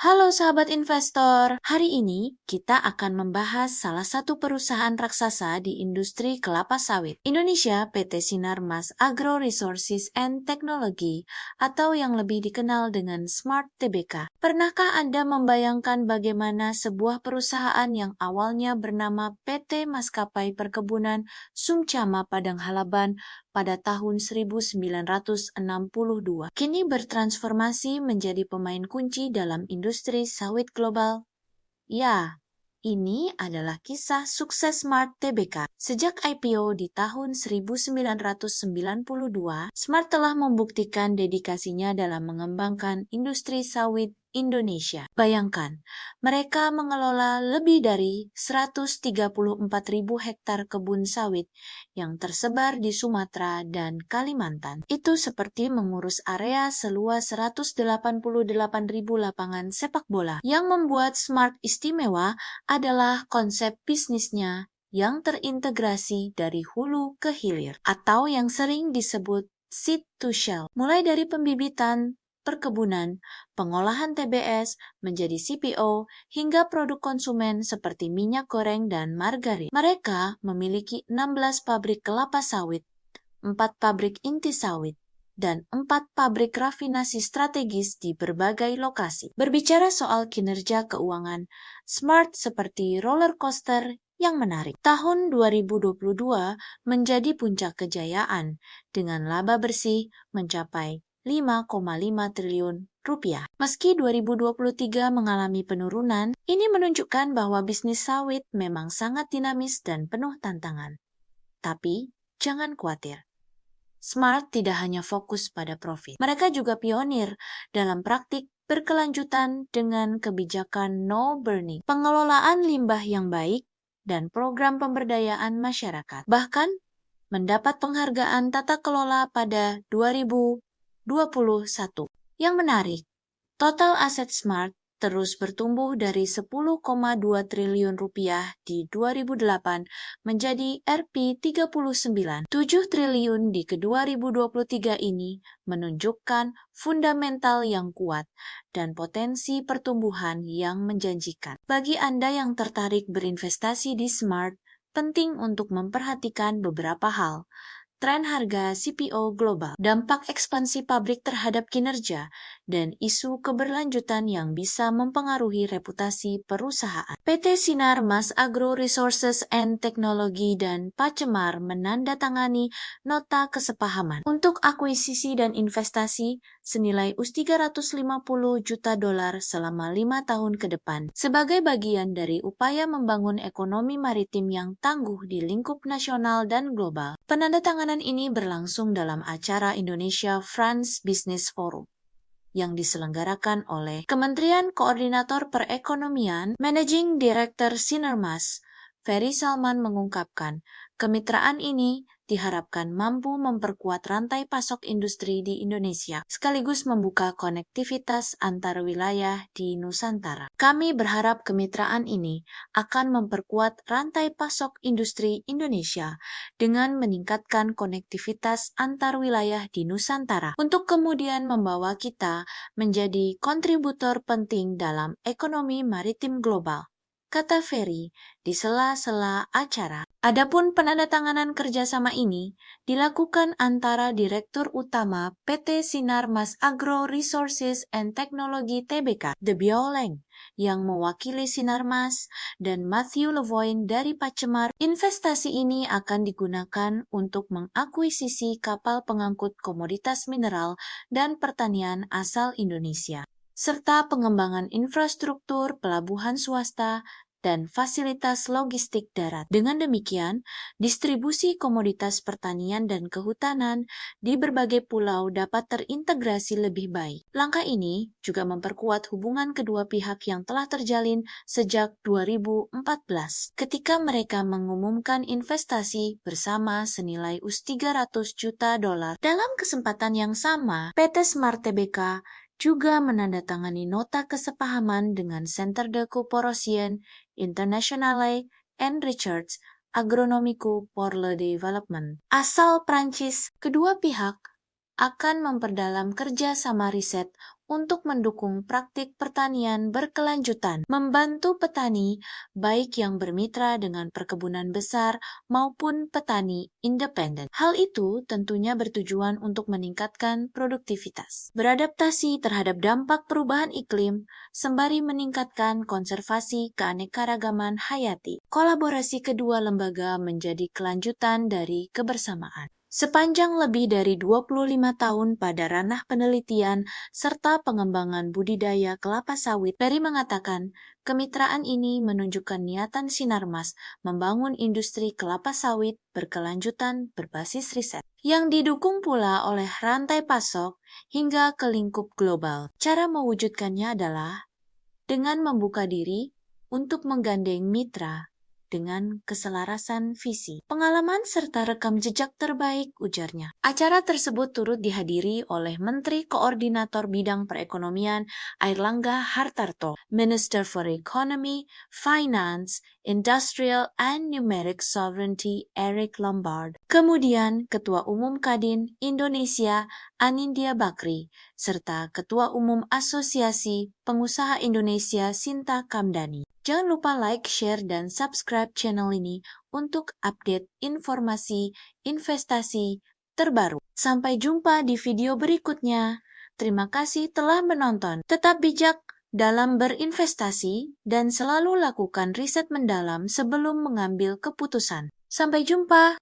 Halo sahabat investor, hari ini kita akan membahas salah satu perusahaan raksasa di industri kelapa sawit. Indonesia PT Sinar Mas Agro Resources and Technology atau yang lebih dikenal dengan Smart Tbk. Pernahkah Anda membayangkan bagaimana sebuah perusahaan yang awalnya bernama PT Maskapai Perkebunan Sumcama Padang Halaban pada tahun 1962 kini bertransformasi menjadi pemain kunci dalam industri sawit global? Ya, ini adalah kisah sukses Smart Tbk. Sejak IPO di tahun 1992, Smart telah membuktikan dedikasinya dalam mengembangkan industri sawit Indonesia. Bayangkan, mereka mengelola lebih dari 134.000 hektar kebun sawit yang tersebar di Sumatera dan Kalimantan. Itu seperti mengurus area seluas 188.000 lapangan sepak bola. Yang membuat Smart istimewa adalah konsep bisnisnya yang terintegrasi dari hulu ke hilir, atau yang sering disebut seed to shell, mulai dari pembibitan, perkebunan, pengolahan TBS menjadi CPO, hingga produk konsumen seperti minyak goreng dan margarin. Mereka memiliki 16 pabrik kelapa sawit, 4 pabrik inti sawit, dan 4 pabrik rafinasi strategis di berbagai lokasi. Berbicara soal kinerja keuangan, Smart seperti roller coaster yang menarik. Tahun 2022 menjadi puncak kejayaan dengan laba bersih mencapai 5,5 triliun rupiah. Meski 2023 mengalami penurunan, ini menunjukkan bahwa bisnis sawit memang sangat dinamis dan penuh tantangan. Tapi, jangan khawatir. Smart tidak hanya fokus pada profit. Mereka juga pionir dalam praktik berkelanjutan dengan kebijakan no burning, pengelolaan limbah yang baik, dan program pemberdayaan masyarakat. Bahkan, mendapat penghargaan tata kelola pada 2021. Yang menarik, total aset Smart terus bertumbuh dari 10,2 triliun rupiah di 2008 menjadi Rp39 7 triliun di ke-2023 ini menunjukkan fundamental yang kuat dan potensi pertumbuhan yang menjanjikan. Bagi Anda yang tertarik berinvestasi di Smart, penting untuk memperhatikan beberapa hal. Tren harga CPO global, dampak ekspansi pabrik terhadap kinerja, dan isu keberlanjutan yang bisa mempengaruhi reputasi perusahaan. PT Sinar Mas Agro Resources and Technology dan Pacemar menandatangani nota kesepahaman untuk akuisisi dan investasi senilai US$350 juta selama 5 tahun ke depan sebagai bagian dari upaya membangun ekonomi maritim yang tangguh di lingkup nasional dan global. Penandatanganan ini berlangsung dalam acara Indonesia-France Business Forum yang diselenggarakan oleh Kementerian Koordinator Perekonomian. Managing Director Sinarmas, Ferry Salman mengungkapkan, kemitraan ini diharapkan mampu memperkuat rantai pasok industri di Indonesia, sekaligus membuka konektivitas antar wilayah di Nusantara. Kami berharap kemitraan ini akan memperkuat rantai pasok industri Indonesia dengan meningkatkan konektivitas antar wilayah di Nusantara, untuk kemudian membawa kita menjadi kontributor penting dalam ekonomi maritim global, kata Ferry di sela-sela acara. Adapun penandatanganan kerjasama ini dilakukan antara Direktur Utama PT Sinar Mas Agro Resources and Technology Tbk, De Bioleng, yang mewakili Sinarmas, dan Matthew Levoin dari Pacemar. Investasi ini akan digunakan untuk mengakuisisi kapal pengangkut komoditas mineral dan pertanian asal Indonesia, serta pengembangan infrastruktur pelabuhan swasta dan fasilitas logistik darat. Dengan demikian, distribusi komoditas pertanian dan kehutanan di berbagai pulau dapat terintegrasi lebih baik. Langkah ini juga memperkuat hubungan kedua pihak yang telah terjalin sejak 2014, ketika mereka mengumumkan investasi bersama senilai US$300 juta. Dalam kesempatan yang sama, PT Smart Tbk juga menandatangani nota kesepahaman dengan Centre de Coopération Internationale and Research Agronomique pour le Développement asal Prancis. Kedua pihak akan memperdalam kerja sama riset untuk mendukung praktik pertanian berkelanjutan, membantu petani baik yang bermitra dengan perkebunan besar maupun petani independen. Hal itu tentunya bertujuan untuk meningkatkan produktivitas, beradaptasi terhadap dampak perubahan iklim, sembari meningkatkan konservasi keanekaragaman hayati. Kolaborasi kedua lembaga menjadi kelanjutan dari kebersamaan. Sepanjang lebih dari 25 tahun pada ranah penelitian serta pengembangan budidaya kelapa sawit, Perry mengatakan, kemitraan ini menunjukkan niatan Sinarmas membangun industri kelapa sawit berkelanjutan berbasis riset, yang didukung pula oleh rantai pasok hingga ke lingkup global. Cara mewujudkannya adalah dengan membuka diri untuk menggandeng mitra dengan keselarasan visi, pengalaman serta rekam jejak terbaik, ujarnya. Acara tersebut turut dihadiri oleh Menteri Koordinator Bidang Perekonomian Airlangga Hartarto, Minister for Economy, Finance, Industrial and Numeric Sovereignty Eric Lombard, kemudian Ketua Umum Kadin Indonesia Anindya Bakri, serta Ketua Umum Asosiasi Pengusaha Indonesia Sinta Kamdani. Jangan lupa like, share, dan subscribe channel ini untuk update informasi investasi terbaru. Sampai jumpa di video berikutnya. Terima kasih telah menonton. Tetap bijak dalam berinvestasi dan selalu lakukan riset mendalam sebelum mengambil keputusan. Sampai jumpa.